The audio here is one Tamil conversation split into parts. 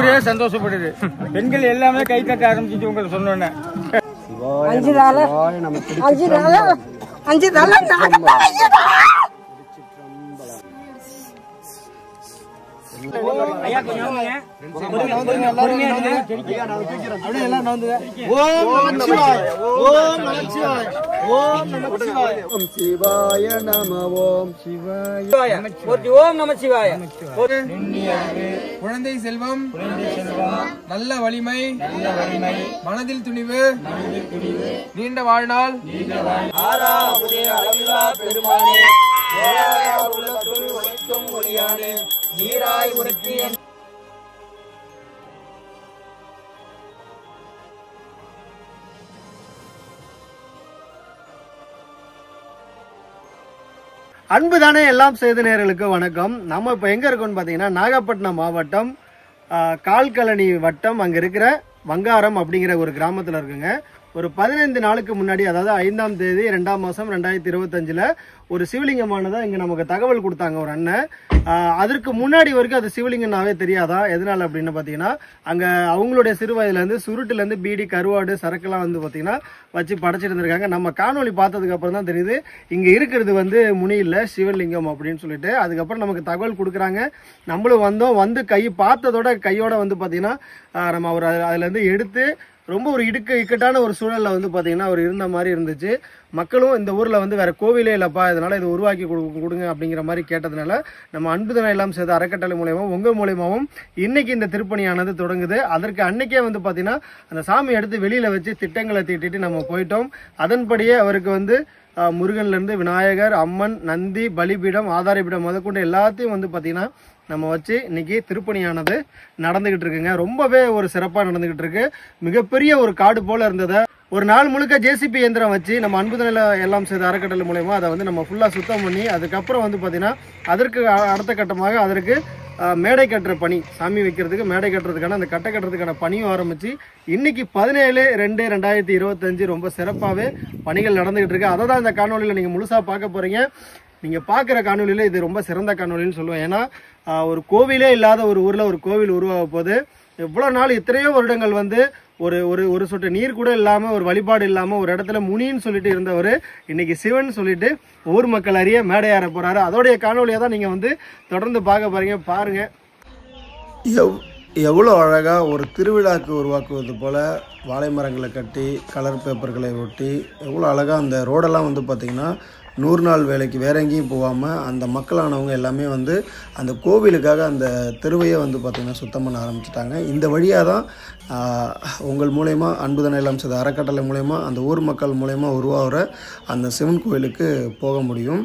ஊரே சந்தோஷப்படுது. பெண்கள் எல்லாமே கை தட்ட ஆரம்பிச்சு உங்களுக்கு சொன்னோன்னே. ஐயா கொஞ்சம் ஓம் சிவாய நம ஓம் சிவாய ஓம் நம சிவாய. குழந்தை செல்வம், நல்ல வலிமை, மனதில் துணிவு, நீண்ட வாழ்நாள். பெருமானே நீராய் உருக்கி அன்பு தானே எல்லாம் செய்த நேயர்களுக்கு வணக்கம். நம்ம இப்போ எங்கே இருக்கோம்னு பார்த்தீங்கன்னா நாகப்பட்டினம் மாவட்டம் கால்கழனி வட்டம் அங்கே இருக்கிற வங்காரம் அப்படிங்கிற ஒரு கிராமத்தில் இருக்குங்க. ஒரு 15 நாளுக்கு முன்னாடி, அதாவது 5ஆம் தேதி 2ஆம் மாதம் 2025 ஒரு சிவலிங்கமானதை இங்கே நமக்கு தகவல் கொடுத்தாங்க ஒரு அண்ணன். அதற்கு முன்னாடி வரைக்கும் அது சிவலிங்கம்னாவே தெரியாதா? எதனால அப்படின்னு பார்த்தீங்கன்னா, அங்கே அவங்களுடைய சிறு வயதுலேருந்து சுருட்டுலேருந்து பீடி, கருவாடு, சரக்குலாம் வந்து பார்த்தீங்கன்னா வச்சு படைச்சிட்டு இருந்திருக்காங்க. நம்ம காணொலி பார்த்ததுக்கு அப்புறம் தான் தெரியுது இங்கே இருக்கிறது வந்து முனி இல்லை, சிவலிங்கம் அப்படின்னு சொல்லிட்டு. அதுக்கப்புறம் நமக்கு தகவல் கொடுக்குறாங்க. நம்மளும் வந்தோம். வந்து கை பார்த்ததோட கையோட வந்து பார்த்தீங்கன்னா நம்ம அவர் அதுலேருந்து எடுத்து ரொம்ப ஒரு இக்கட்டான ஒரு சூழல்ல வந்து பார்த்தீங்கன்னா அவர் இருந்த மாதிரி இருந்துச்சு. மக்களும் இந்த ஊரில் வந்து வேற கோவிலே இல்லைப்பா, இதனால இதை உருவாக்கி கொடுங்க அப்படிங்கிற மாதிரி கேட்டதுனால நம்ம அன்புதனை எல்லாம் சேர்த்து அறக்கட்டளை மூலயமாவும் உங்கள் மூலயமாவும் இன்னைக்கு இந்த திருப்பணியானது தொடங்குது. அதற்கு அன்னைக்கே வந்து பார்த்தீங்கன்னா அந்த சாமி எடுத்து வெளியில வச்சு திட்டங்களை தீட்டிட்டு நம்ம போயிட்டோம். அதன்படியே அவருக்கு வந்து முருகன்லேருந்து விநாயகர், அம்மன், நந்தி, பலிபீடம், ஆதாரபீடம் முதற்கொண்டு எல்லாத்தையும் வந்து பார்த்தீங்கன்னா நம்ம வச்சு இன்னைக்கு திருப்பணியானது நடந்துகிட்டு இருக்குங்க. ரொம்பவே ஒரு சிறப்பாக நடந்துகிட்டு இருக்கு. மிகப்பெரிய ஒரு காடு போல இருந்ததை ஒரு நாள் முழுக்க ஜேசிபி இயந்திரம் வச்சு நம்ம அன்புதனையில் எல்லாம் செய்த அறக்கட்டளை மூலயமா அதை வந்து நம்ம ஃபுல்லாக சுத்தம் பண்ணி அதுக்கப்புறம் வந்து பார்த்தீங்கன்னா அதற்கு அடுத்த கட்டமாக அதற்கு மேடை கட்டுற பணி, சாமி வைக்கிறதுக்கு மேடை கட்டுறதுக்கான அந்த கட்டை கட்டுறதுக்கான பணியும் ஆரம்பிச்சு இன்னைக்கு 17/2/2025 ரொம்ப சிறப்பாகவே பணிகள் நடந்துகிட்டு இருக்கு. அதை தான் இந்த காணொலியில் நீங்கள் முழுசாக பார்க்க போறீங்க. நீங்கள் பார்க்குற காணொலியில் இது ரொம்ப சிறந்த காணொலின்னு சொல்லுவேன். ஏன்னா ஒரு கோவிலே இல்லாத ஒரு ஊரில் ஒரு கோவில் உருவாக போது இவ்வளோ நாள் எத்தனையோ வருடங்கள் வந்து ஒரு ஒரு ஒரு சொட்டு நீர் கூட இல்லாமல் ஒரு வழிபாடு இல்லாமல் ஒரு இடத்துல முனின்னு சொல்லிட்டு இருந்தவர் இன்னைக்கு சிவன் சொல்லிட்டு ஊர் மக்கள் அறிய மேடையாற போறாரு. அதோடைய காணொலியை தான் நீங்கள் வந்து தொடர்ந்து பார்க்க போறீங்க. பாருங்க எவ்வளோ அழகாக ஒரு திருவிழாக்கு உருவாக்குவது போல் வாழை மரங்களை கட்டி கலர் பேப்பர்களை ஒட்டி எவ்வளோ அழகாக அந்த ரோடெல்லாம் வந்து பார்த்திங்கன்னா 100 நாள் வேலைக்கு வேற எங்கேயும் போகாமல் அந்த மக்களானவங்க எல்லாமே வந்து அந்த கோவிலுக்காக அந்த தெருவையை வந்து பார்த்திங்கன்னா சுத்தம் பண்ண ஆரம்பிச்சிட்டாங்க. இந்த வழியாக தான் உங்கள் மூலயமா அன்புதனை எல்லாம் செய்த அறக்கட்டளை மூலயமா அந்த ஊர் மக்கள் மூலயமா உருவாகிற அந்த சிவன் கோவிலுக்கு போக முடியும்.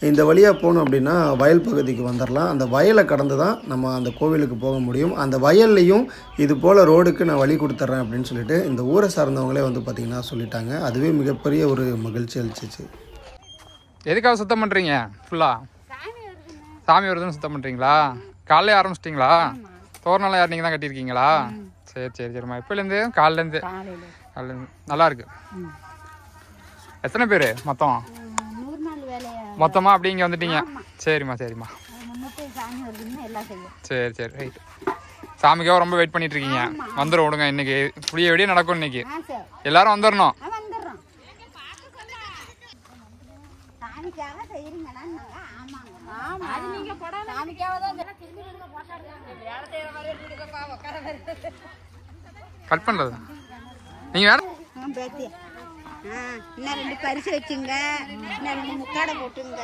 இந்த வழியாக போகணும் அப்படின்னா வயல் பகுதிக்கு வந்துடலாம். அந்த வயலை கடந்து தான் நம்ம அந்த கோவிலுக்கு போக முடியும். அந்த வயல்லையும் இது போல் ரோடுக்கு நான் வழி கொடுத்துட்றேன் அப்படின்னு சொல்லிட்டு இந்த ஊரை சார்ந்தவங்களே வந்து பார்த்திங்கன்னா சொல்லிட்டாங்க. அதுவே மிகப்பெரிய ஒரு மகிழ்ச்சி அளிச்சிச்சு. எதுக்காக சுத்தம் பண்ணுறீங்க? ஃபுல்லாக சாமி வருதுன்னு சுத்தம் பண்ணுறீங்களா? காலையிலே ஆரம்பிச்சிட்டிங்களா? தோரணெல்லாம் யார் நீங்கள் தான் கட்டியிருக்கீங்களா? சரி சரி சரிம்மா. எப்போலேருந்து? காலையிலேருந்து நல்லா இருக்கு. எத்தனை பேர் மொத்தம்? மொத்தமாக அப்படி இங்கே வந்துட்டீங்க? சரிம்மா சரிம்மா. சரி சரி ரைட். சாமிக்காக ரொம்ப வெயிட் பண்ணிட்டு இருக்கீங்க. வந்துடும் விடுங்க. இன்னைக்கு புளிய வெடியே நடக்கும். இன்னைக்கு எல்லாரும் வந்துடணும். கட் பண்றது நீங்க வேற இன்னும் 2 பரிசு வச்சுங்க, இன்னும் 2 முக்காடை போட்டுங்க.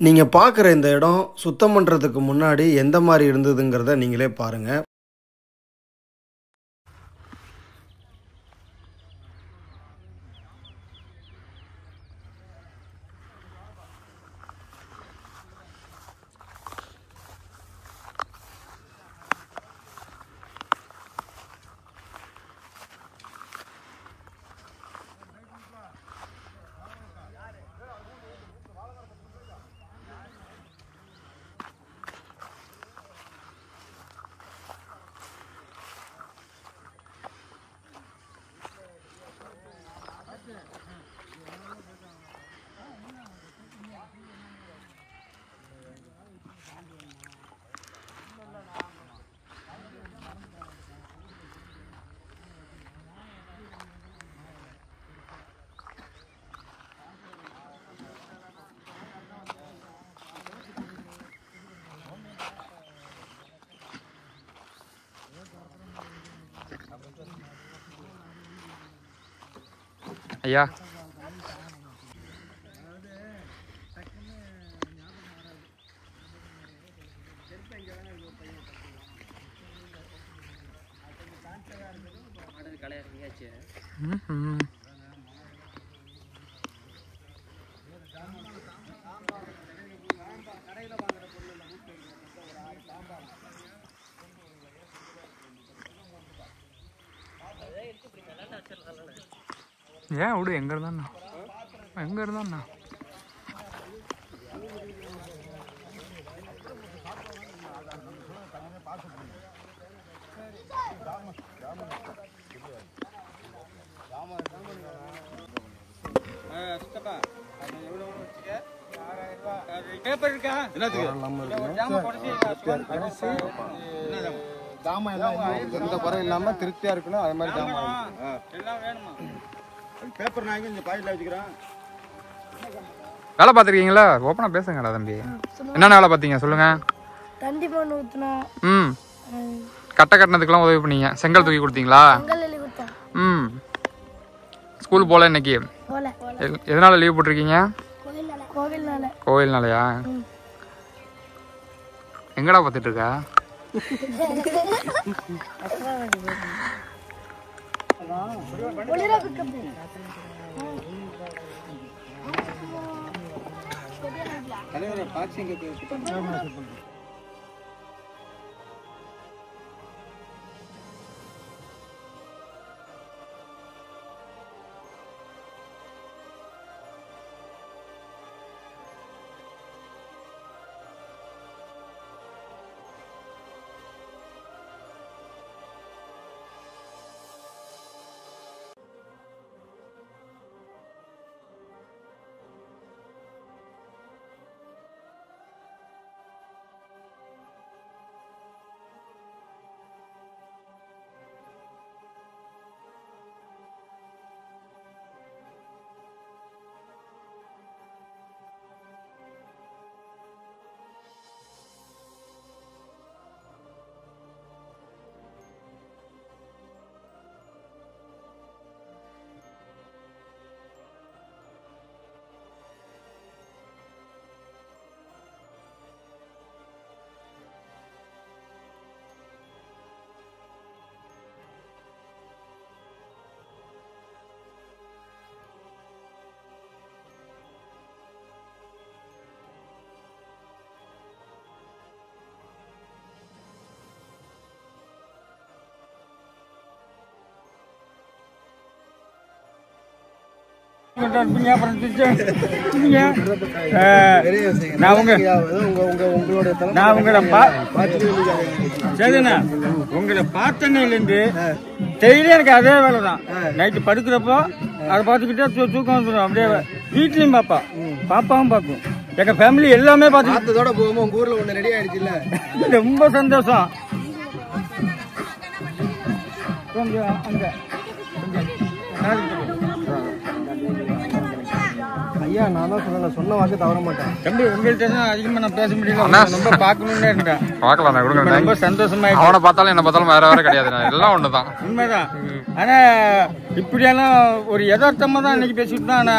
நீங்கள் பார்க்குற இந்த இடம் சுத்தம் பண்ணுறதுக்கு முன்னாடி எந்த மாதிரி இருந்ததுங்கிறத நீங்களே பாருங்கள். ஐயா. ஏன் விடு, எங்க இருந்தாண்ணா எந்த குறை இல்லாம திருப்தியா இருக்கணும். அது மாதிரி ஜாமான் பேப்பர் நான் இந்த பாக்கெட்ல வச்சுக்கிறேன். வேலை பார்த்துருக்கீங்களா? ஓப்பனா பேசுங்கடா தம்பி. என்னென்ன வேலை பார்த்தீங்க சொல்லுங்க. தண்டி மண் ஊத்துனோம். ம். கட்டை கட்டினதுக்கெல்லாம் உதவி பண்ணீங்க. செங்கல் தூக்கி கொடுத்தீங்களா? ம். ஸ்கூல் போல இன்னைக்கு? எதனால லீவ் போட்டிருக்கீங்க? கோவில்னாலயா? எங்கடா பார்த்துட்டு இருக்கா? உங்களை பார்த்தனையிலேருந்து டெய்லி எனக்கு அதே வேலை தான். நைட்டு படுக்கிறப்போ அதை பார்த்துக்கிட்டே தூக்கம் வந்துடும். அப்படியே வீட்லையும் பாப்பாவும் பார்க்கும். எங்க ஃபேமிலி எல்லாமே பார்த்ததோட போகும்போது உங்க ஊர்ல ஒண்ணு ரெடி ஆயிடுச்சு இல்ல, ரொம்ப சந்தோஷம். அங்க ஐயா நான் தான் சொன்ன வாக்கு தவற மாட்டேன் தம்பி. உங்கள்கிட்ட அதிகமா நான் பேச முடியல, ரொம்ப பார்க்கணும்னு இருந்தேன். பார்க்கலாம், ரொம்ப சந்தோஷமா. அவனை பார்த்தாலும் என்ன பார்த்தாலும் வேற கிடையாது, எல்லாம் ஒண்ணுதான். உண்மைதான். ஆனா இப்படியெல்லாம் ஒரு யதார்த்தமா தான் இன்னைக்கு பேசிட்டு தான். ஆனா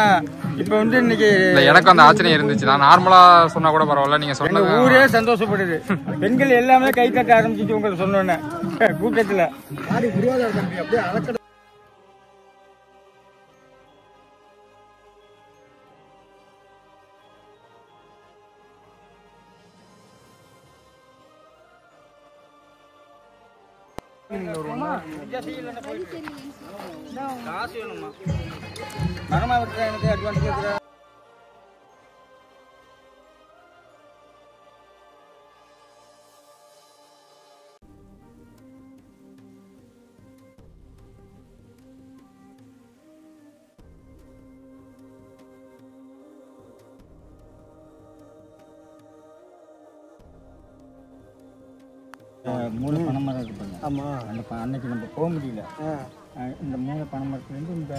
இப்ப வந்து இன்னைக்கு எனக்கு அந்த ஆச்சரியம் இருந்துச்சு. நான் நார்மலா சொன்னா கூட பரவாயில்ல, நீங்க சொன்ன ஊரே சந்தோஷப்படுது. பெண்கள் எல்லாமே கை தட்ட ஆரம்பிச்சுட்டு உங்களுக்கு சொன்னோன்னே கூட்டத்துல. காசு வேணுமா? மரமா விட்டு எனக்கு அட்வான்ஸ் கேட்குற. மூணு பனைமரம் இருக்கு பாருங்க. ஆமாம், அந்த அன்னைக்கு நம்ம போக முடியல. இந்த மூணு பனைமரத்துலேருந்து இந்த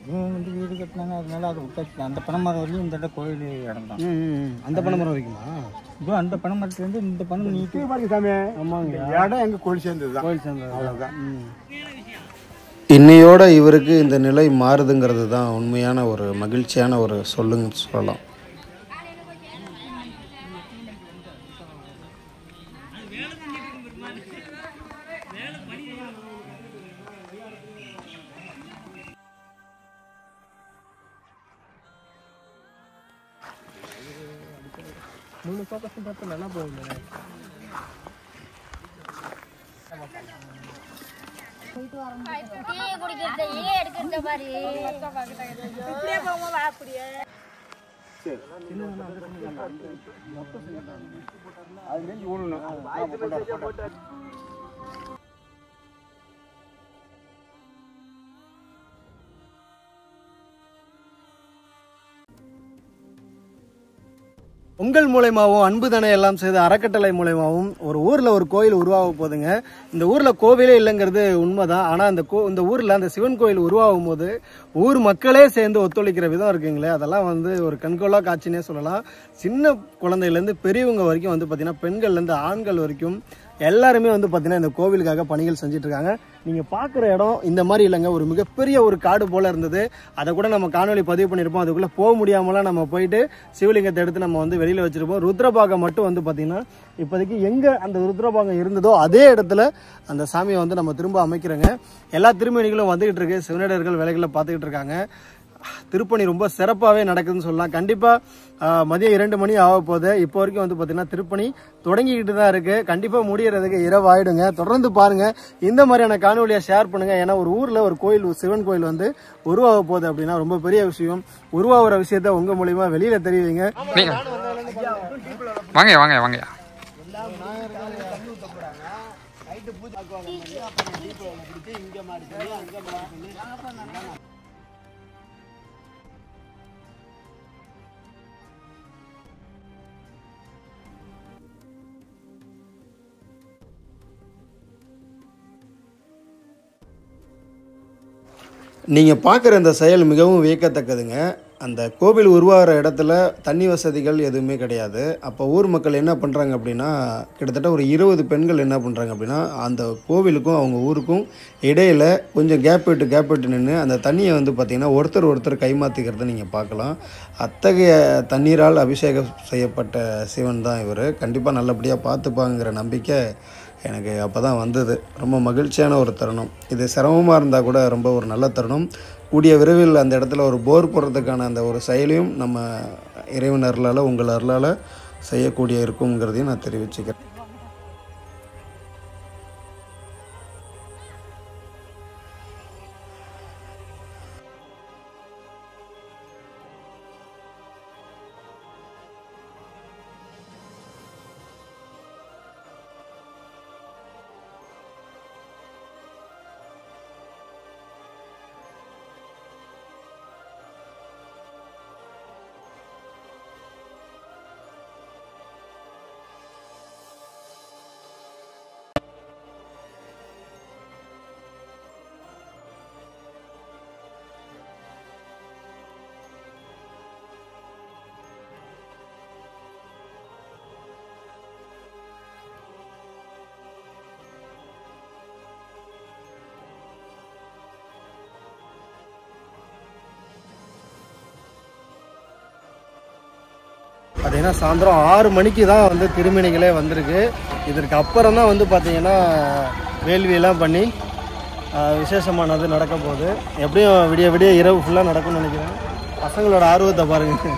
இவங்க வந்து வீடு கட்டினாங்க, அதனால அதை விட்டாச்சு. அந்த பனைமரம் வரையும் இந்த இடம் கோயில் இடம் தான். அந்த பனைமரம் வரைக்குமா? இதோ அந்த பனைமரத்துலேருந்து இந்த பனை நீட்டு பாருங்க சாமி. ஆமாங்க, இடம் எங்கள் கோயில் சேர்ந்தது தான். கோயில் சேர்ந்தது அவ்வளோதான். இன்னையோட இவருக்கு இந்த நிலை மாறுதுங்கிறது தான் உண்மையான ஒரு மகிழ்ச்சியான ஒரு சொல்லுங்க சொல்லலாம். நல்லா போகுது. உங்கள் மூலயமாவும் அன்பு தானே எல்லாம் செய்த அறக்கட்டளை மூலயமாவும் ஒரு ஊர்ல ஒரு கோயில் உருவாக போகுதுங்க. இந்த ஊர்ல கோவிலே இல்லைங்கிறது உண்மைதான். ஆனா இந்த ஊர்ல அந்த சிவன் கோயில் உருவாகும் போது ஊர் மக்களே சேர்ந்து ஒத்துழைக்கிற விதம் இருக்குங்களே, அதெல்லாம் ஒரு கண்கொள்ளா காட்சினே சொல்லலாம். சின்ன குழந்தையில இருந்து பெரியவங்க வரைக்கும் பாத்தீங்கன்னா பெண்கள்ல இருந்து ஆண்கள் வரைக்கும் எல்லாருமே பாத்தீங்கன்னா இந்த கோவிலுக்காக பணிகள் செஞ்சுட்டு இருக்காங்க. நீங்க பாக்குற இடம் இந்த மாதிரி இல்லைங்க, ஒரு மிகப்பெரிய ஒரு காடு போல இருந்தது. அதை கூட நம்ம காணொலி பதிவு பண்ணிருப்போம். அதுக்குள்ள போக முடியாமலாம் நம்ம போயிட்டு சிவலிங்கத்தை எடுத்து நம்ம வெளியில வச்சிருப்போம். ருத்ரபாகம் மட்டும் பாத்தீங்கன்னா இப்போதைக்கு எங்க அந்த ருத்ரபாகம் இருந்ததோ அதே இடத்துல அந்த சாமியை நம்ம திரும்ப அமைக்கிறோங்க. எல்லா திருமணிகளும் வந்துகிட்டு இருக்கு. சிவனடியார்கள் வேலைகளை பார்த்துக்கிட்டு இருக்காங்க. திருப்பணி ரொம்ப சிறப்பாகவே நடக்குதுன்னு சொல்லலாம். கண்டிப்பா மதியம் 2 மணி ஆக போகுது. இப்போ வரைக்கும் பாத்தீங்கன்னா திருப்பணி தொடங்கிக்கிட்டு தான் இருக்கு. கண்டிப்பா முடியறதுக்கு இரவு ஆயிடுங்க. தொடர்ந்து பாருங்க, இந்த மாதிரியான காணொலியை ஷேர் பண்ணுங்க. ஏன்னா ஒரு ஊர்ல ஒரு கோயில், சிவன் கோயில் உருவாக போகுது அப்படின்னா ரொம்ப பெரிய விஷயம். உருவாகிற விஷயத்த உங்க மூலியமா வெளியில தெரியுங்க. வாங்க வாங்க வாங்க. நீங்கள் பார்க்குற இந்த செயல் மிகவும் வியக்கத்தக்கதுங்க. அந்த கோவில் உருவாகிற இடத்துல தண்ணி வசதிகள் எதுவுமே கிடையாது. அப்போ ஊர் மக்கள் என்ன பண்ணுறாங்க அப்படின்னா, கிட்டத்தட்ட ஒரு 20 பெண்கள் என்ன பண்ணுறாங்க அப்படின்னா, அந்த கோவிலுக்கும் அவங்க ஊருக்கும் இடையில் கொஞ்சம் கேப் விட்டு நின்று அந்த தண்ணியை பார்த்திங்கன்னா ஒருத்தர் கைமாற்றிக்கிறத நீங்கள் பார்க்கலாம். அத்தகைய தண்ணீரால் அபிஷேகம் செய்யப்பட்ட சிவன் தான் இவர். கண்டிப்பாக நல்லபடியாக பார்த்துப்பாங்கிற நம்பிக்கை எனக்கு அப்போ தான் வந்தது. ரொம்ப மகிழ்ச்சியான ஒரு தருணம். இது சிரமமாக இருந்தால் கூட ரொம்ப ஒரு நல்ல தருணம். கூடிய விரைவில் அந்த இடத்துல ஒரு போர் போடுறதுக்கான அந்த ஒரு செயலையும் நம்ம இறைவன் அருளால், உங்கள் அருளால் செய்யக்கூடிய இருக்குங்கிறதையும் நான் தெரிவிச்சுக்கிறேன். பார்த்தீங்கன்னா சாயந்தரம் 6 மணிக்கு தான் திருமணிகளே வந்திருக்கு. இதற்கு அப்புறம் தான் பார்த்தீங்கன்னா வேள்வியெல்லாம் பண்ணி விசேஷமானது நடக்க போகுது. எப்படியும் விடிய விடிய இரவு ஃபுல்லாக நடக்கும்னு நினைக்கிறேன். பசங்களோட ஆர்வத்தை பாருங்க.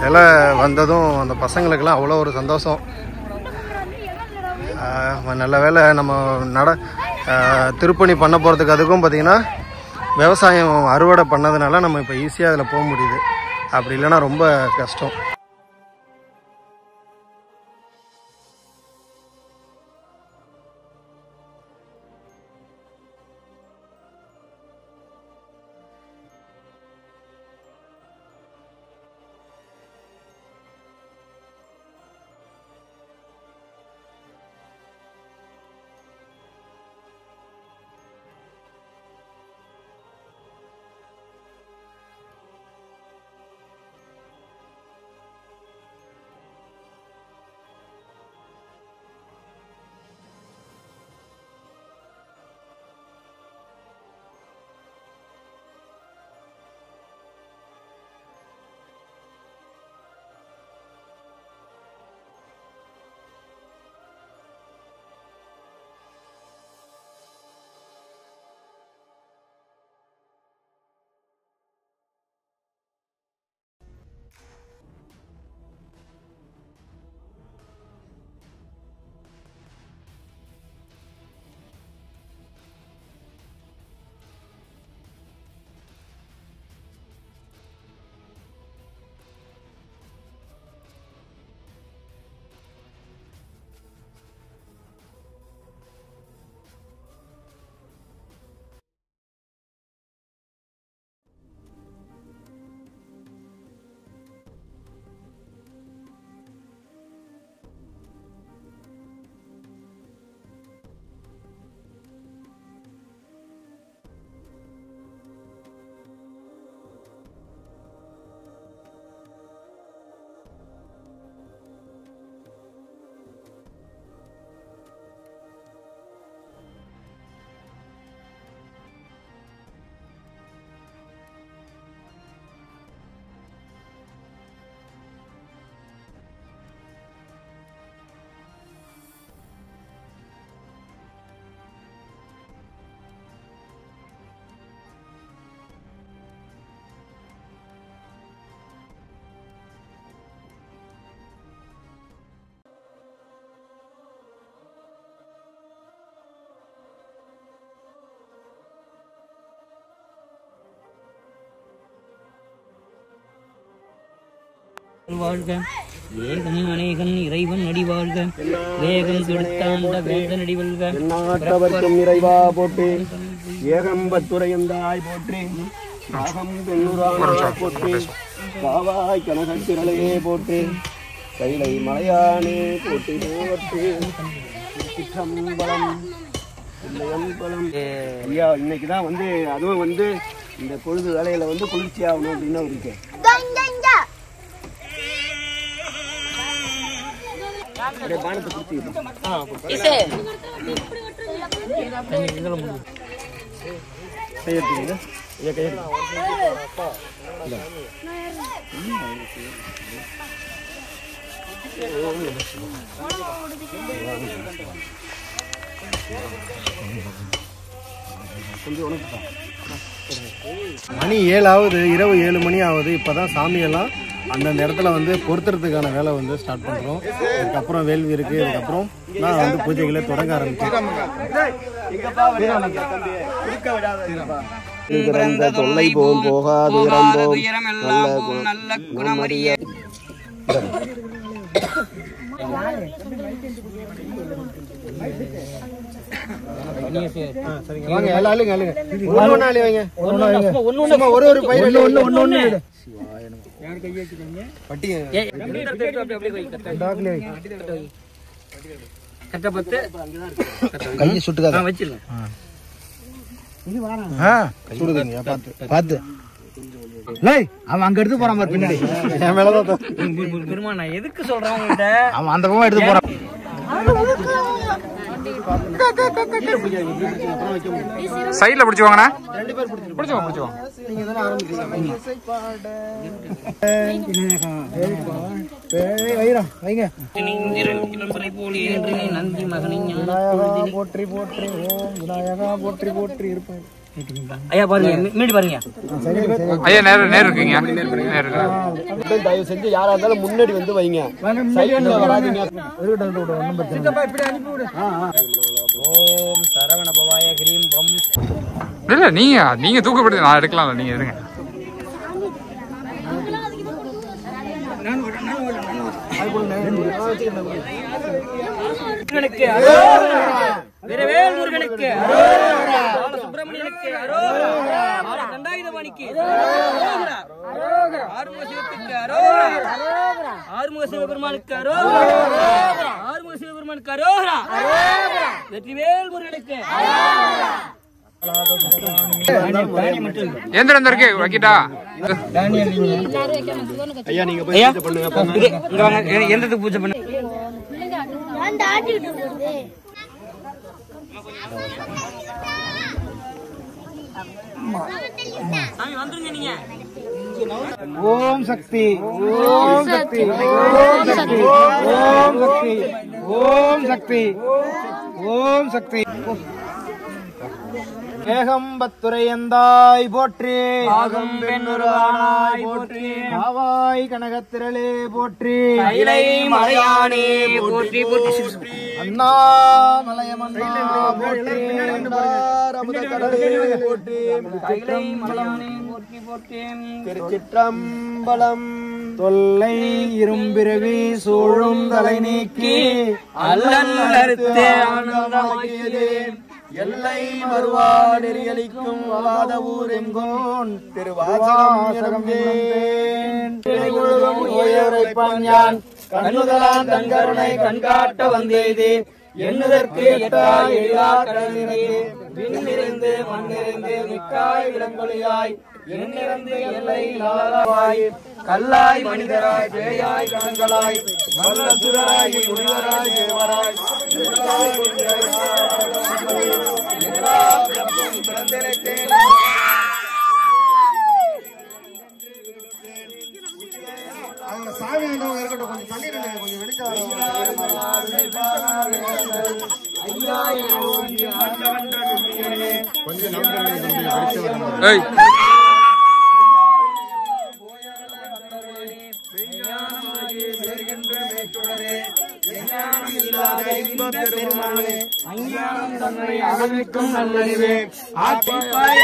சிலை வந்ததும் அந்த பசங்களுக்கெல்லாம் அவ்வளோ ஒரு சந்தோஷம். நல்ல வேலை நம்ம திருப்பணி பண்ண போகிறதுக்கு அதுக்கும் பார்த்திங்கன்னா விவசாயம் அறுவடை பண்ணதுனால நம்ம இப்போ ஈஸியாக அதில் போக முடியுது. அப்படி இல்லைன்னா ரொம்ப கஷ்டம். வாழ்க ஏகன் அநேகன் இறைவன் அடி வாழ்க வேகம் கெடுத்தாண்ட வேந்தன் அடி வாழ்க நாட்டவர்க்கும் இறைவா போற்றி ஏகம்பத்துரையந்தாய் போற்றி நாகம் பெண்ணுரானாய் போற்றி காவாய் கனகத்திரளையே போற்றி கைலை மலையானே போற்றி போற்றி சிற்றம்பலம் இல்லையம்பலம். ஐயா இன்னைக்கு தான் வந்து அதுவும் வந்து இந்த பொழுது வேலையில வந்து குளிர்ச்சி ஆகணும் அப்படின்னு இருக்கு. பானத்தை குடிச்சுக்கிட்டோம். மணி 7 ஆகுது, இரவு 7 மணி ஆகுது. இப்போதான் சாமியெல்லாம் அந்தந்த இடத்துல வந்து பொறுத்துறதுக்கான வேலை வந்து ஸ்டார்ட் பண்ணுறோம். அதுக்கப்புறம் வேள்வி இருக்குது. அதுக்கப்புறம் நான் வந்து பூஜைகளை தொடங்க ஆரம்பிச்சேன். தொல்லை போல் போகாது நல்ல குணமறிய வாங்க எல்லாரும் ஒரு ஒரு பயிர் ஒன்னு கையை சுட்டுக்காத வச்சிருக்கேன். அவன் அங்க எடுத்து போறான் பாரு பின்னாடி. நான் எதுக்கு சொல்றேன் உங்ககிட்ட, அவன் அந்த பக்கம் எடுத்து போறான். சைட்ல பிடிச்சுவாங்கண்ணா, பிடிச்சுவாங்க. நந்தி மகனை போற்றி போற்றி ஓம் விநாயகா போற்றி போற்றி இருப்பாங்க. ஐயா பாருங்க, மீடி பாருங்க ஐயா. நேரம் இருக்குங்க. தயவு செஞ்சு யாரா இருந்தாலும் முன்னாடி வந்து வைங்க. ஓம் சரவண பவாய கிரீம் பம். இல்ல நீங்க தூக்கப்படுது, நான் எடுக்கலாம். நீங்க எடுங்க. வீரவேல் முருகனுக்கு, சுப்பிரமணியனுக்கு, தண்டாயுதபாணிக்கு, ஆறுமுக சிவத்துக்கு, ஆறுமுக சிவபெருமானுக்கு, ஆறுமுக சிவபெருமானுக்கு அரோகரா, வெற்றிவேல் முருகனுக்கு. எந்திரம் இருக்கு வைக்கிட்டா. ஐயா நீங்க போய் பூஜை பண்ணுங்க. எந்தத்துக்கு பூஜை பண்ணு. ஓம் சக்தி ஓம் சக்தி ஓம் சக்தி ஓம் சக்தி ஓம் சக்தி ஓம் சக்தி. ஏகம்பத்துரையந்தாய் போற்றி, ஆகம் பெண்ணுரானாய் போற்றி, காவாய் கனகத்திரளே போற்றி, கைலை மலையானே போற்றி போற்றி, அண்ணாமலையமன்னா போற்றி, அமுத கடலே போற்றி, கைலை மலையானே போற்றி போற்றி. திருச்சிற்றம்பலம். தொல்லை இரும்பிறவி சூழும் தலை நீக்கி அல்லல் அறுத்தே ஆனந்தமாக்கியதே எல்லை மறுவா நெறியளிக்கும் வாத ஊர் எங்கோன் திருவாசகம் உயரைப்பான் கண்ணுதலான் தங்கருணை கண்காட்ட வந்தேதே எண்ணுதற்கு எட்டாய் எழிலா கடலினை விண்ணிறைந்து மண்ணிறைந்து மிக்காய் விலங்கொலியாய் எண்ணிறந்து எல்லை இல்லாதாய் கல்லாய் மனிதராய் பேயாய் கணங்களாய் நல்லசுராய் உரிவராய் தேவராய் சாமி இருக்கட்டும். கொஞ்சம் தண்ணி கொஞ்சம் வெளிச்சம். அஞ்ஞானம் தன்னை அகழ்விக்கும் நல்லறிவே ஆட்சிப்பாய்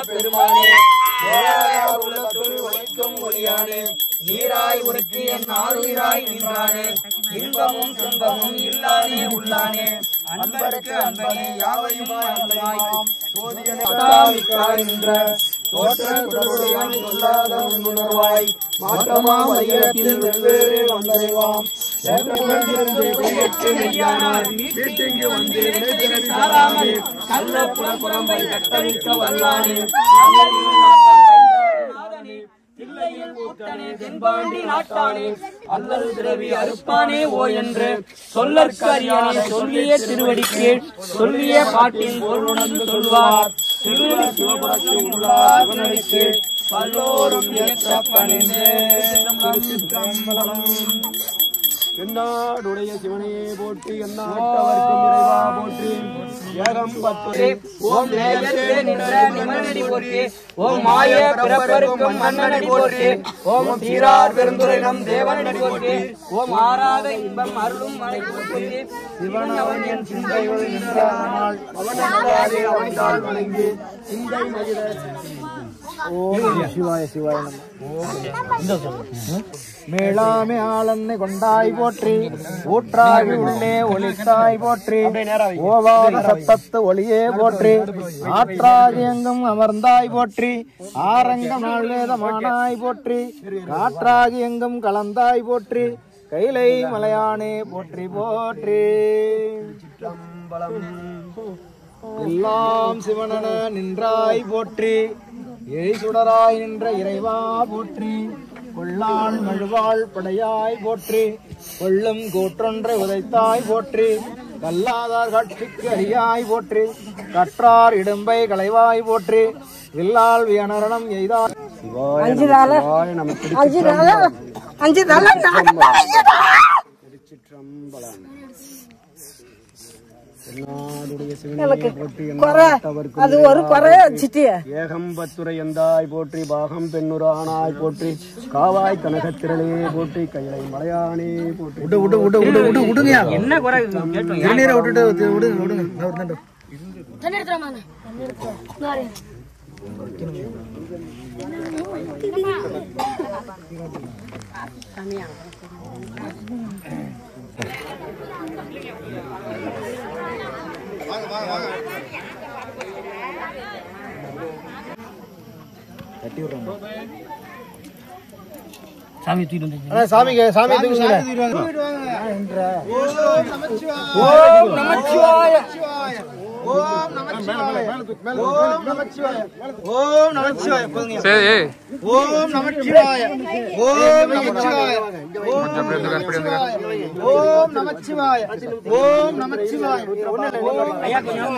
பெருமானே உழைக்கும் ஒளியானே நீராய் உருக்கி என் ஆறுயிராய் நின்றானே இன்பமும் துன்பமும் இல்லானே உள்ளானே அன்பருக்கு அன்பனே யாவையுமாய் அன்பனாய் சோதியனை நின்ற தோற்ற தொடர்புடையான் சொல்லாத உணர்வாய் மாற்றமா வையத்தில் வெவ்வேறு வந்தறிவாம் வீட்டிங்கு வந்து கள்ள புறம்பை கட்டவிக்க வல்லானே தில்லையில் ஊத்தனே தென்பாண்டி நாட்டானே அல்லது திரவி அறுப்பானே ஓ என்று சொல்லற்கு அறியானே சொல்லிய திருவடிக்கு சொல்லிய பாட்டின் பொருளுணர்ந்து சொல்வார் திருவடி சிவபுரத்து உள்ளார் பல்லோரும் ஏற்ற பணிந்தே என்னாடுடைய சிவனையே போற்றி என்னாட்டவர்க்கும் இறைவா போற்றி ஏகம் பத்து ஓம் நேயத்தே நின்ற நிமலனடி போற்றி ஓம் மாய பிறப்பருக்கும் மன்னனடி போற்றி ஓம் தீரார் பெருந்துரை நம் தேவனடி போற்றி ஓம் ஆராத இன்பம் அருளும் மலை போற்றி சிவன் அவன் என் சிந்தையுள் நின்றானால் அவனே அவன்தாள் வணங்கி சிந்தை மகிழ ஓம் சிவாய சிவாய மேளாமே ஆளன்னை கொண்டாய் போற்றி ஊற்றாகி உள்ளே ஒளித்தாய் போற்றி ஓவாத சத்தத்து ஒளியே போற்றி ஆற்றாகி எங்கும் அமர்ந்தாய் போற்றி ஆரங்கம் நாள் வேதமானாய் போற்றி காற்றாகி எங்கும் கலந்தாய் போற்றி கைலை மலையானே போற்றி போற்றி எல்லாம் சிவனன நின்றாய் போற்றி எரிசுடராய் நின்ற இறைவா போற்றி கொள்ளான் மழுவாள் படையாய் போற்றி கொள்ளும் கூற்றொன்றை உதைத்தாய் போற்றி கல்லாதார் காட்சிக்கு அரியாய் போற்றி கற்றார் இடும்பை களைவாய் போற்றி வில்லால் வியனரணம் எய்தாய் அது ஒரு குறைய வச்சுட்டு ஏகம் பத்துரை எந்தாய் போற்றி பாகம் பெண்ணுரானாய் போற்றி காவாய் கனகத்திரளே போற்றி கைலை மலையானே போற்றி விடுங்க என்ன குறை இளநீரை விட்டுட்டு விடுங்க சாமி தூக்கிட்டு சாமி ஓம் நமச்சிவாய ஓம் நமச்சிவாய ஓம் நமச்சிவாய ஓம் நமச்சிவாய சரி ஓம் நமச்சிவாய ஓம் நமச்சிவாய ஓம் நமச்சிவாய ஓம் நமச்சிவாய ஐயா கொஞ்சம்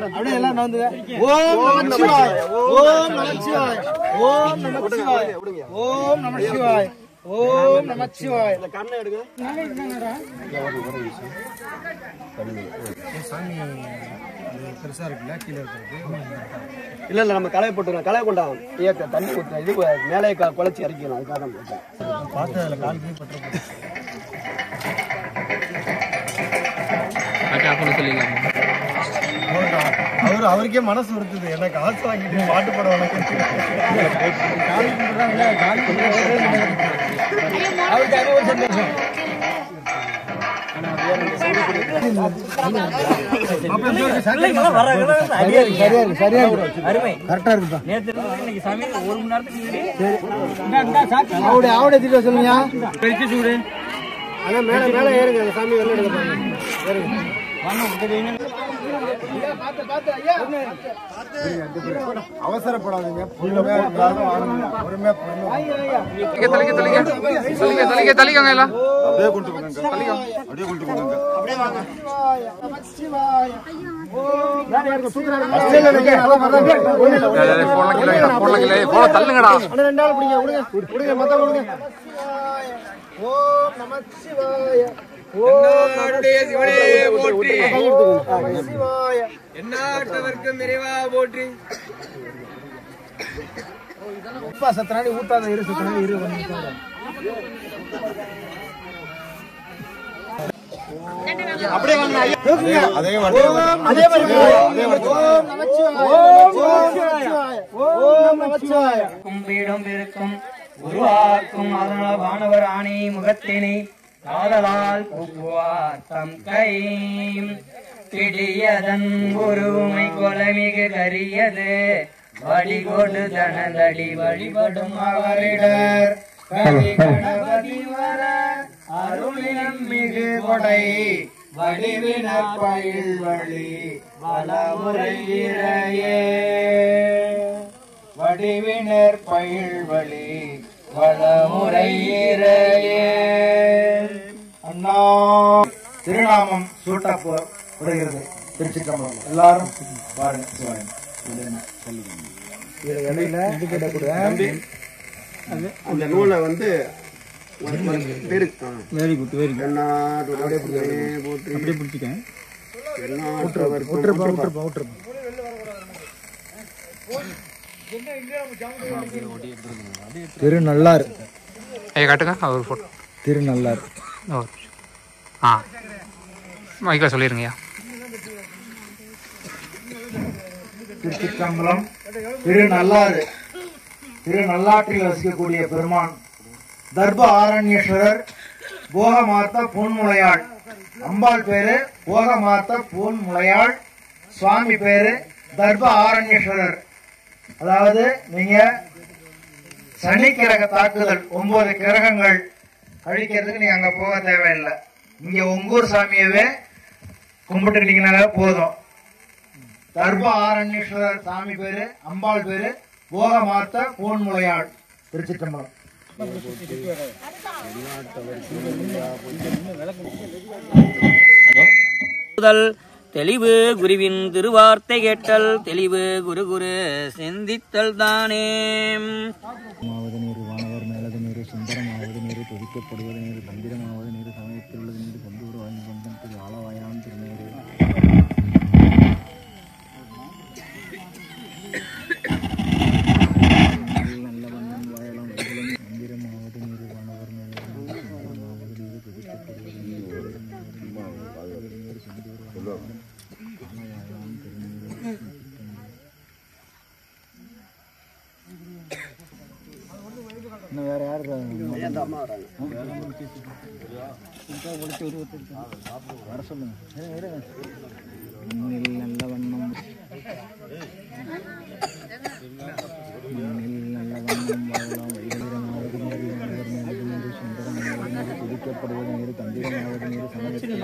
அப்படியே எல்லாம் நவுந்துங்க ஓம் நமச்சிவாய ஓம் நமச்சிவாய ஓம் நமச்சிவாய ஓம் நமச்சிவாய ஓம் நமச்சிவாய இந்த கண்ணை எடுங்க சாமி பெருசா இருக்குல்ல கீழே இருக்கிறது இல்ல இல்ல நம்ம களைய போட்டுக்கலாம் களைய கொண்டாங்க ஏக்க தண்ணி ஊற்ற இது மேலே குழச்சி இறக்கிடலாம் அதுக்காக தான் போட்டேன் பார்த்து அதில் கால் கீழே பட்டு அவருக்கே மனசு வருது எனக்கு ஆசை வாங்கிட்டு பாட்டு படம் மேல ஏறுங்க சாமி வெளில எடுக்க அவசரப்படாதீங்க தள்ளுங்கடா. ஓம் நமச்சிவாய. நமச்சிவாய. எந்நாட்டவர்க்கும் இறைவா போற்றி. உப்பா சத்தனாடி ஊத்தாத இரு சத்தனாடி இரு. அப்படியே வாங்க ஐயா. அதே மாதிரி ஓம் நமச்சிவாய. ஓம் நமச்சிவாய. கும்பிடும் பெருக்கும் உருவாக்கும் அதனால் வானவர் ஆணை முகத்தினை காதலால் கூப்புவார் தம் கை பிடியதன் உருமை கொலமிகு கரியது வழிகொடு தனதடி வழிபடும் அவரிடர் கவி கணபதி வர அருளினம் மிகு கொடை வடிவினர் பயில் வழி வளமுறையிறையே வடிவினர் பயில் வழி வளமுறையிறையே. அண்ணா திருநாமம் சூட்டப்படுகிறது. திருச்சிற்றம்பலம் எல்லாரும் பாருங்க. அந்த நூலை வந்து வெரி குட் வெரி குட். அப்படியே பிடிச்சிக்கேன். திருநள்ளாறு காட்டுங்க அவர் போட்டோ. திருநள்ளாறு ஆ மைக்கில் சொல்லிடுங்கய்யா. திருச்சிற்றம்பலம் திருநள்ளாறு. திருநள்ளாற்றில் வசிக்கக்கூடிய பெருமான் தர்ப ஆரண்யேஸ்வரர் போகமாத்த பூன்முளையாள். அம்பாள் பேரு போகமாத்த பூன்முளையாள். சுவாமி பேரு தர்ப ஆரண்யேஸ்வரர். அதாவது நீங்க சனி கிரக தாக்குதல் 9 கிரகங்கள் அழிக்கிறதுக்கு நீங்க அங்க போக தேவையில்லை. இங்க உங்கூர் சாமியவே கும்பிட்டுக்கிட்டீங்கனால போதும். தர்ப ஆரண்யேஸ்வரர் சாமி பேரு, அம்பாள் பேரு போகமாத்த பூன்முளையாள். திருச்சிற்றம்பலம். தெளிவு குருவின் திருவார்த்தை கேட்டல் தெளிவு குரு குரு சிந்தித்தல் தானே. நீர் வானவர் மேலது நீர் சுந்தரமாவது நீர் துதிக்கப்படுவது நீர் மந்திரமாவது நீர் சமயத்தில் உள்ளது நீர் கொண்டு வாங்கி கொண்டும் திரு ஆலவாயான் திருநீர் நல்ல வண்ணம் வாழலாம் வைகளும் மந்திரமாவது நீர் வானவர் மேலது நீர் சுந்தரமாவது நீர் துதிக்கப்படுவது நீர் ஆலவாயான் திருநீர். இன்னும் வேற யாரு வர சொல்லுங்க. மண்ணில் நல்ல வண்ணம் வாழலாம் வைகளிடமாவது நீர் மனிதர் மேலது நீர் சுந்தரமாவது நீர் துதிக்கப்படுவது நீர் தந்திரமாவது நீர் சமயத்தில்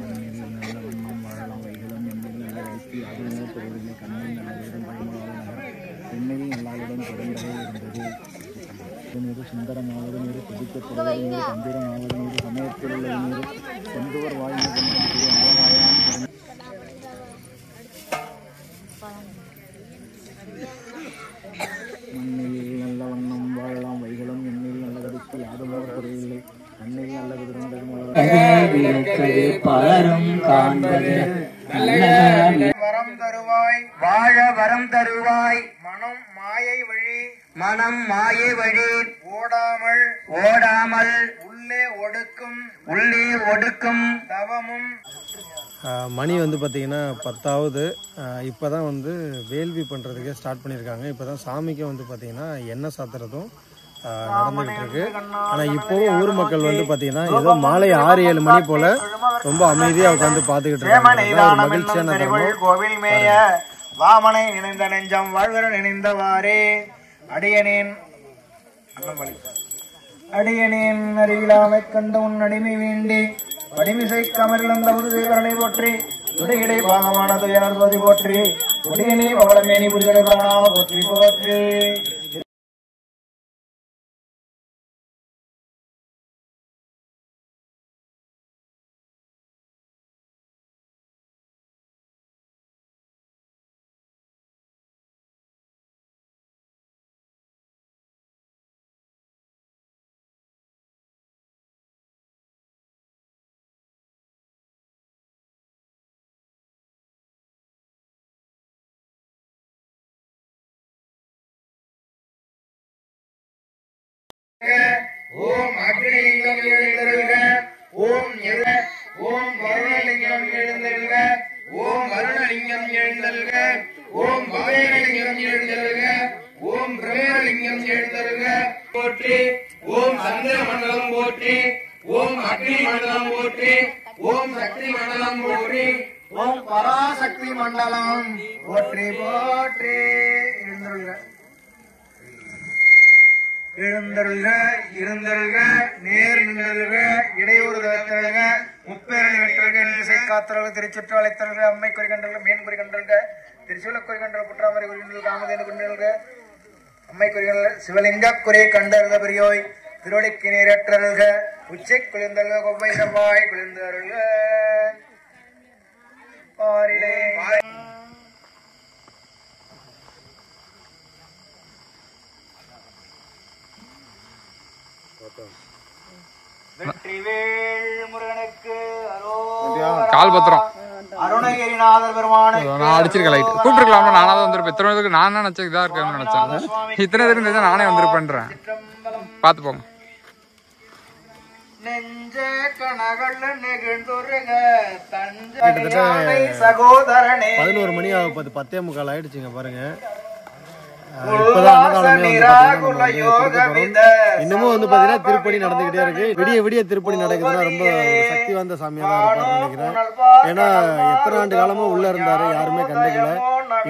மண்ணில் நல்ல வண்ணம் வாழலாம் வைகளும் எண்ணில் நல்ல வைத்தி அதுவே பொருளில் கண்ணில் நல்ல வீரம் பயமாவது நகர் பெண்ணில் நல்லாளுடன் தொடர்ந்ததே இருந்தது. நீர் சுந்தரமாவது நீர் துதிக்கப்படுவது நீர் தந்திரமாவது நீர் சமயத்தில் உள்ள நீர் செந்தூர் வாழ்ந்து கொண்டும் திரு அங்கவாயான் மண்ணில் நல்ல வண்ணம் வாழலாம் வைகளும் எண்ணில் நல்ல கருத்து யாதுமோர் பொருளில்லை கண்ணில் நல்ல விருந்தது பலரும் காண்பது வரம் தருவாய் வாழ வரம் தருவாய் மனம் மாயை வழி ஓடாமல் உள்ளே ஒடுக்கும் தவமும். மணி வந்து பார்த்தீங்கன்னா 10வது. இப்போ தான் வந்து வேள்வி பண்ணுறதுக்கே ஸ்டார்ட் பண்ணியிருக்காங்க. இப்போ தான் சாமிக்கும் வந்து பார்த்தீங்கன்னா எண்ணெய் சாத்துறதும் நடந்துகிட்டு இருக்கு. ஆனால் இப்போவும் ஊர் மக்கள் வந்து பார்த்தீங்கன்னா ஏதோ மாலை 6-7 மணி போல ரொம்ப அமைதியாக உட்காந்து பார்த்துக்கிட்டு இருக்காங்க. மகிழ்ச்சியான கோவில் மேய வாமனை நினைந்த நெஞ்சம் வாழ்வர நினைந்தவாறே அடியனேன் அறிவிலாமை கண்ட உன் அடிமை வேண்டி வடிமிசை கமரிழந்த தேவரனை போற்றி துடையிடை பாகமான துயர் போற்றி உடையனே பவளமேனி புரிதலை போற்றி போற்றி. ஓம் அக்னிலிங்கம் எழுந்தருள்க. ஓம் ஓம் வருணலிங்கம் எழுந்தருள்க. ஓம் வருணலிங்கம் எழுந்தருள்க. ஓம் வாயலிங்கம் எழுந்தருள்க. ஓம் பிரமேரலிங்கம் எழுந்தருள்க. போற்றி. ஓம் சந்திர மண்டலம் போற்றி. ஓம் அக்னி மண்டலம் போற்றி. ஓம் சக்தி மண்டலம் போற்றி. ஓம் பராசக்தி மண்டலம் போற்றி போற்றி. எழுந்தருள்க. எழுந்தருள்க. இருந்தருள்க. நேர் நின்றருள்க. இடையூறு தருக. முப்பேரணி வெற்றல்க. திசை காத்தருள்க. திருச்சுற்றாலை தருக. அம்மை குறி கண்டல்க. மீன் குறி கண்டல்க. திருச்சூல குறி கண்டல். குற்றாமரை குறி கண்டல். காமதேனு குறி அம்மை குறிகள் சிவலிங்க குறை கண்டருக. பெரியோய் திருவடிக்கு நீரற்றருள்க. உச்சை குளிர்ந்தருக. கொவ்வை செவ்வாய் குளிர்ந்தருள்க. பாரிலே வெற்றிவேல் முருகனுக்கு கால் பத்திரம் அருணகிரிநாதர் பெருமானுக்கு நான் அடிச்சிருக்கேன் லைட் கூப்பிட்டுருக்கலாமா? நானாவது வந்திருப்பேன். இத்தனை பேருக்கு நான் நினைச்சேன் இதா இருக்கேன்னு நினைச்சேன். இத்தனை பேருக்கு தெரிஞ்சா நானே வந்திருப்பேன்றேன். பார்த்து போங்க. நெஞ்ச கனகள் நெகிழ்ந்துருக தஞ்சை சகோதரனே. 11 மணி ஆகுது, 10:45 ஆயிடுச்சுங்க பாருங்க. இப்பதான் அன்னதானமே இன்னமும் வந்து பாத்தீங்கன்னா திருப்பணி நடந்துகிட்டே இருக்கு. விடிய விடிய திருப்பணி நடக்குதுன்னா ரொம்ப சக்தி வாய்ந்த சாமியா தான் இருப்பாருன்னு நினைக்கிறேன். ஏன்னா எத்தனை ஆண்டு காலமா உள்ள இருந்தாரு, யாருமே கண்டுக்கல.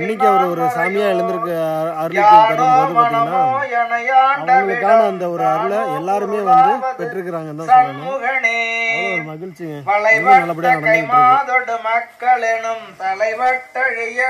இன்னைக்கு அவர் ஒரு சாமியா எழுந்திருக்கு அருளுக்கு தரும்போது பாத்தீங்கன்னா அவங்களுக்கான அந்த ஒரு அருளை எல்லாருமே வந்து பெற்றிருக்கிறாங்கன்னு தான் சொல்லணும். அவ்வளவு ஒரு மகிழ்ச்சிங்க. நல்லபடியா நடந்துகிட்டு இருக்கு. மக்கள் எனும் தலைவட்டழிய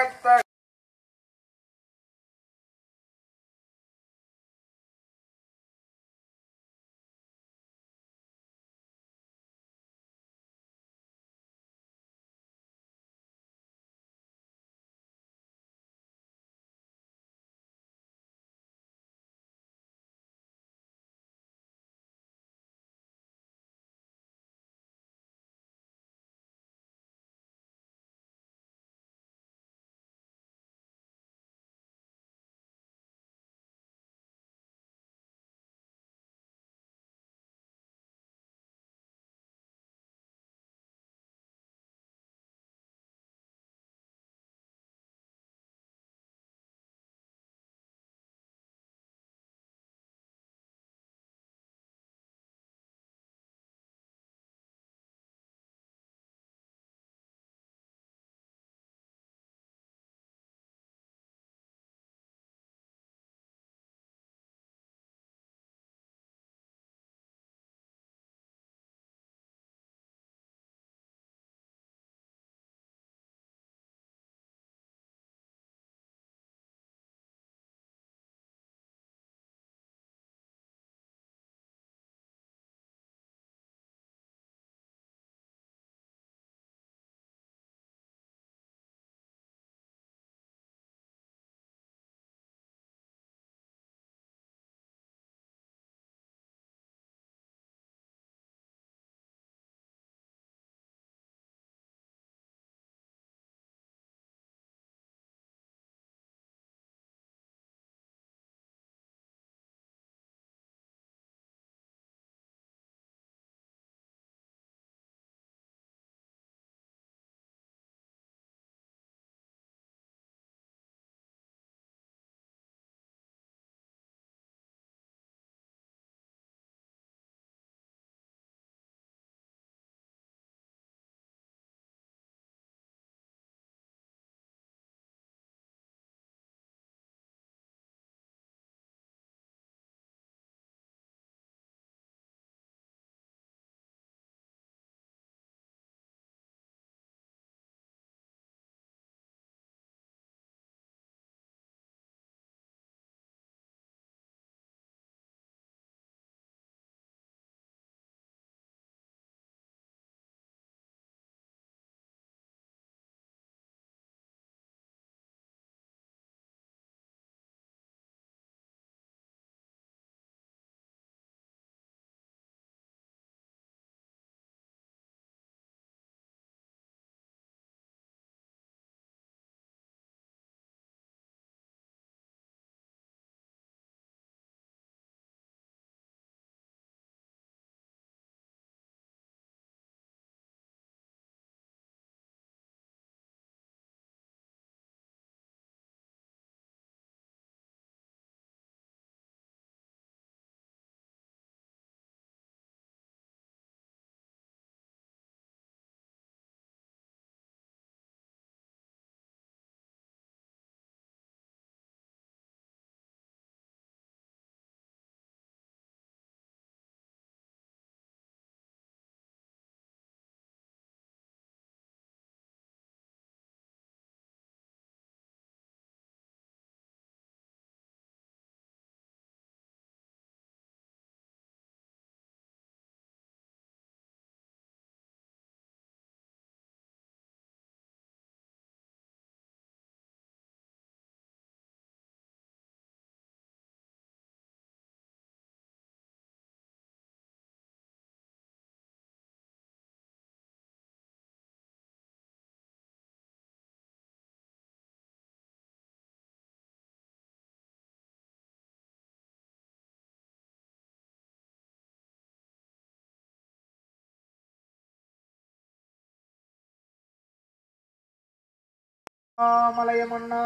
மலையமன்னா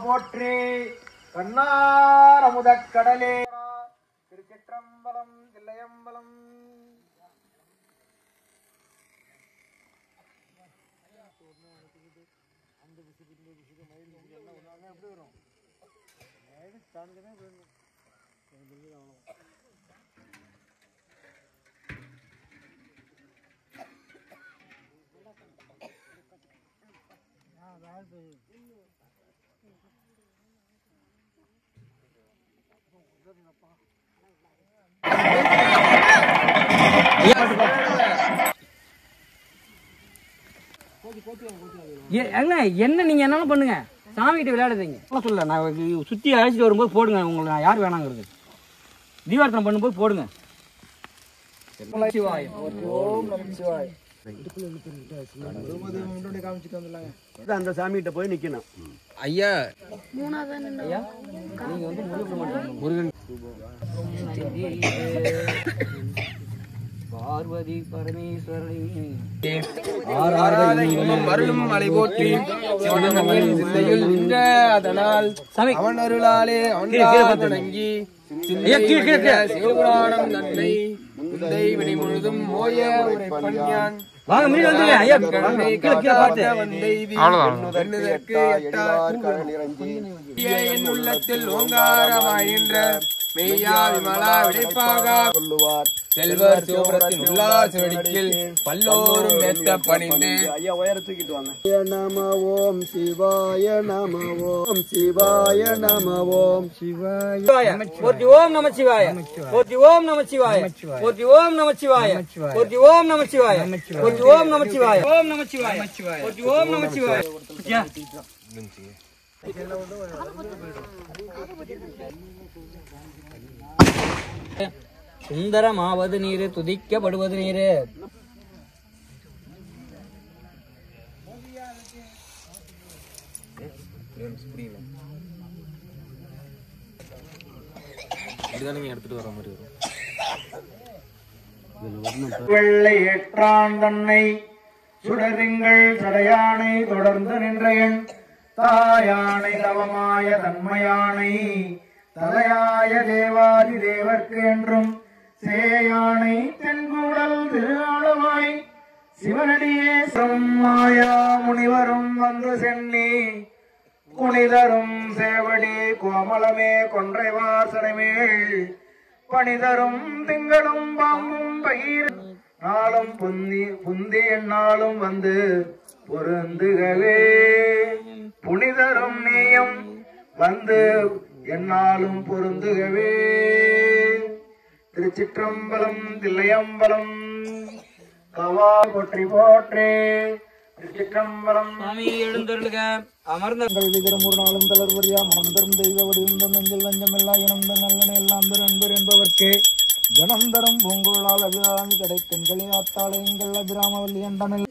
போற்றி கண்ணார் அமுதக் கடலே திருச்சிற்றம்பலம் தில்லையம்பலம். என்ன நீங்க என்ன பண்ணுங்க, சாமி கிட்ட விளையாடுறீங்க சொல்ல. நான் சுத்தி அழைச்சிட்டு வரும்போது போடுங்க, உங்களை நான் யார் வேணாங்கிறது தீபார்த்தனை பண்ணும்போது போடுங்க. அந்த சாமி கிட்ட போய் நிக்கணும். ஐயா ஐயா நீங்க வந்து முருகன் பார்வதி பரமேஸ்வரனை மருளும் மலை போற்றி அதனால் அவன் அருளாலே வணங்கி சிவபுராணம் நன்மை முந்தை வினை முழுதும் ஓய உரைப்பன்யான் என் உள்ளத்தில் ஓங்காரமாயின்ற மெய்யா விமலா விடைப்பாக சொல்லுவார் செல்வர் சிவபுரத்தின் உள்ளார் சிவடிக்கில் பல்லோரும் ஏத்த பணிந்து. ஐயா உயர தூக்கிட்டு வாங்க. நம ஓம் சிவாய நம ஓம் சிவாய நம ஓம் சிவாய போற்றி ஓம் நம சிவாய போற்றி ஓம் நம சிவாய போற்றி ஓம் நம சிவாய போற்றி ஓம் நம சிவாய போற்றி ஓம் நம சிவாய ஓம் நம சிவாய போற்றி ஓம் நம சிவாய. சுந்தரமாவது நீரு துதிக்கப்படுவது நீரு. வெள்ளை ஏற்றான் தன்னை சுடரிங்கள் சடையானை தொடர்ந்து நின்றயன் தாயானை தவமாய தன்மையானை தலையாய தேவாதி தேவர்க்கு என்றும் சேயானை தென்கூடல் திருநாளமாய் சிவனடியே மாயா முனிவரும் வந்து சென்னி குனிதரும் சேவடி கோமலமே கொன்றை வாசனமேள் பணிதரும் திங்களும் பாம்பும் பயிர் நாளும் புந்தி என்னாலும் வந்து பொருந்துகவே புனிதரும் நீயும் வந்து என்னாலும் பொருந்துகவே. திருச்சிற்றம்பலம் தில்லையம்பலம் கவா போற்றி போற்றே. திருச்சிற்றம்பலம். சாமி எழுந்தருளுக. அமர்ந்த ஒரு நாளும் தளர்வரியா மறந்தரும் தெய்வ வடிவம் நெஞ்சில் லஞ்சமில்லா இனந்த நல்லன எல்லாம் பெரு என்பவர்க்கு ஜனந்தரம் பூங்குழலால் அபிராமி கிடைக்கும் களியாத்தாளை எங்கள் அபிராமவல்லி என்றனில்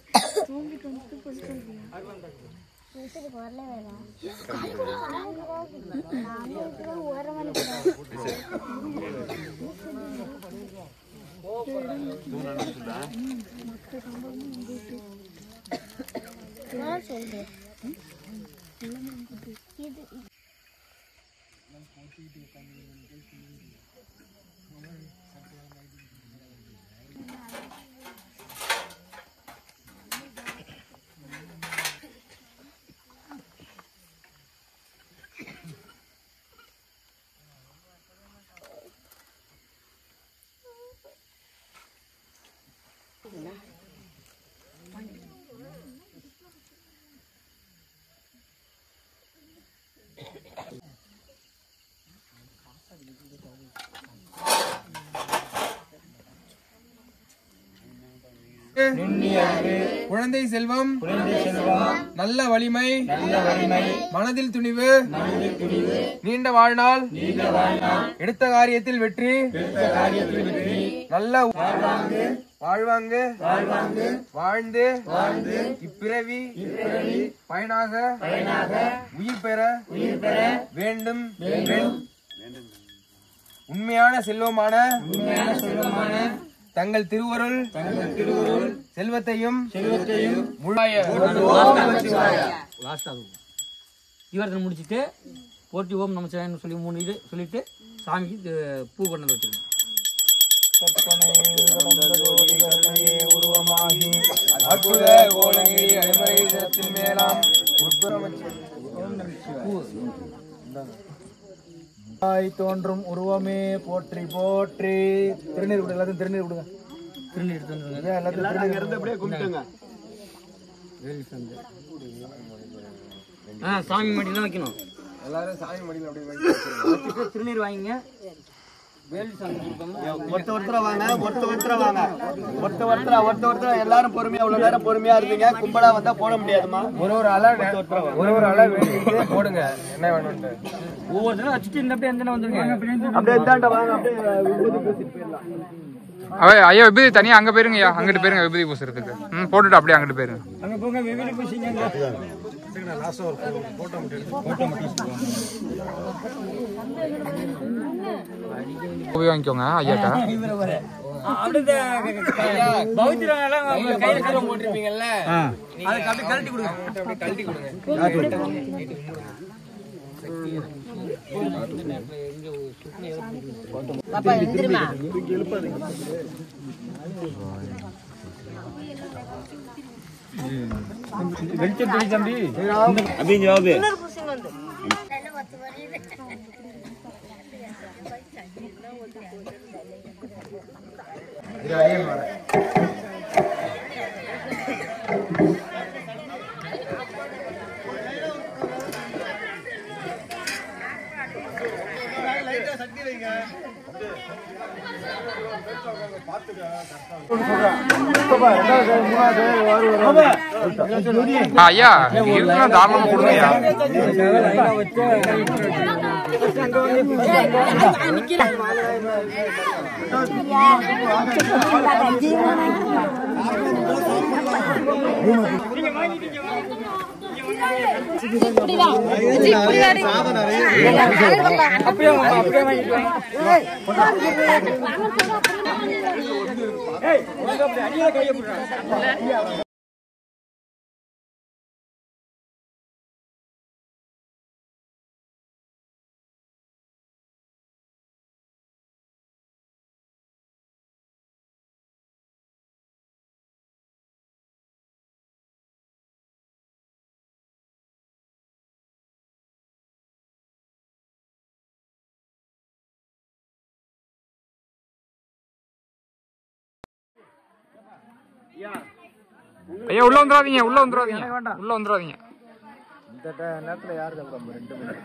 குழந்தை செல்வம் நல்ல வலிமை மனதில் துணிவு நீண்ட வாழ்நாள் எடுத்த காரியத்தில் வெற்றி நல்ல வாழ்வாங்கு வாழ்ந்து இப்பிறவி பயனாக உயிர் பெற வேண்டும். உண்மையான செல்வமான தங்கள் திருவருள் செல்வத்தையும் தீபாரத்தனை முடிச்சுட்டு போற்றி ஓம் நமச்சிவாயன்னு சொல்லி 3 இது சொல்லிட்டு சாமிக்கு பூ கொண்டு வந்து வச்சிருக்கோம். தோன்றும் உருவமே போற்றி போற்றி. திருநீர் கொடுங்க, எல்லாத்தையும் திருநீர் கொடுங்க. திருநீர் எடுத்து எல்லாத்தையும் இருந்து அப்படியே கும்பிட்டுங்க. சாமி மடியில் தான் வைக்கணும். எல்லாரும் சாமி மடியில் அப்படியே திருநீர் வாங்கிங்க. வேலி சாமி ஒருத்தர் வாங்க எல்லாரும் பொறுமையா உள்ள நேரம் பொறுமையா இருந்தீங்க. கும்பலா வந்தா போட முடியாதுமா. ஒரு ஆளா வேண்டிட்டு போடுங்க என்ன வேணும்னு. ஒவ்வொருத்தரும் வச்சுட்டு இந்த அப்படியே எந்த வந்துருங்க. அப்படியே தாண்ட வாங்க. அப்படியே பேசிட்டு போயிடலாம். ஐயா விபூதி தனியா அங்க போயிருங்கய்யா, அங்கிட்டு போயிருங்க விபூதி பூசுறதுக்கு. போட்டுட்டு அப்படியே அங்கிட்டு போயிருங்க. அங்க போங்க விபூதி பூசிங்க. போய் வாங்கிக்கோங்க ஐயாட்டா. போட்டிருப்பீங்கல்ல கழட்டி கொடுங்க. கழட்டி கொடுங்க. ஐயா இருக்குன்னா தாராளமா கொடுங்கய்யா. ஐயா உள்ள வந்துடாதீங்க, உள்ள வந்துடாதீங்க, உள்ள வந்துடாதீங்க. இந்த நேரத்துல யாரு சாப்பிடாம 2 வாங்க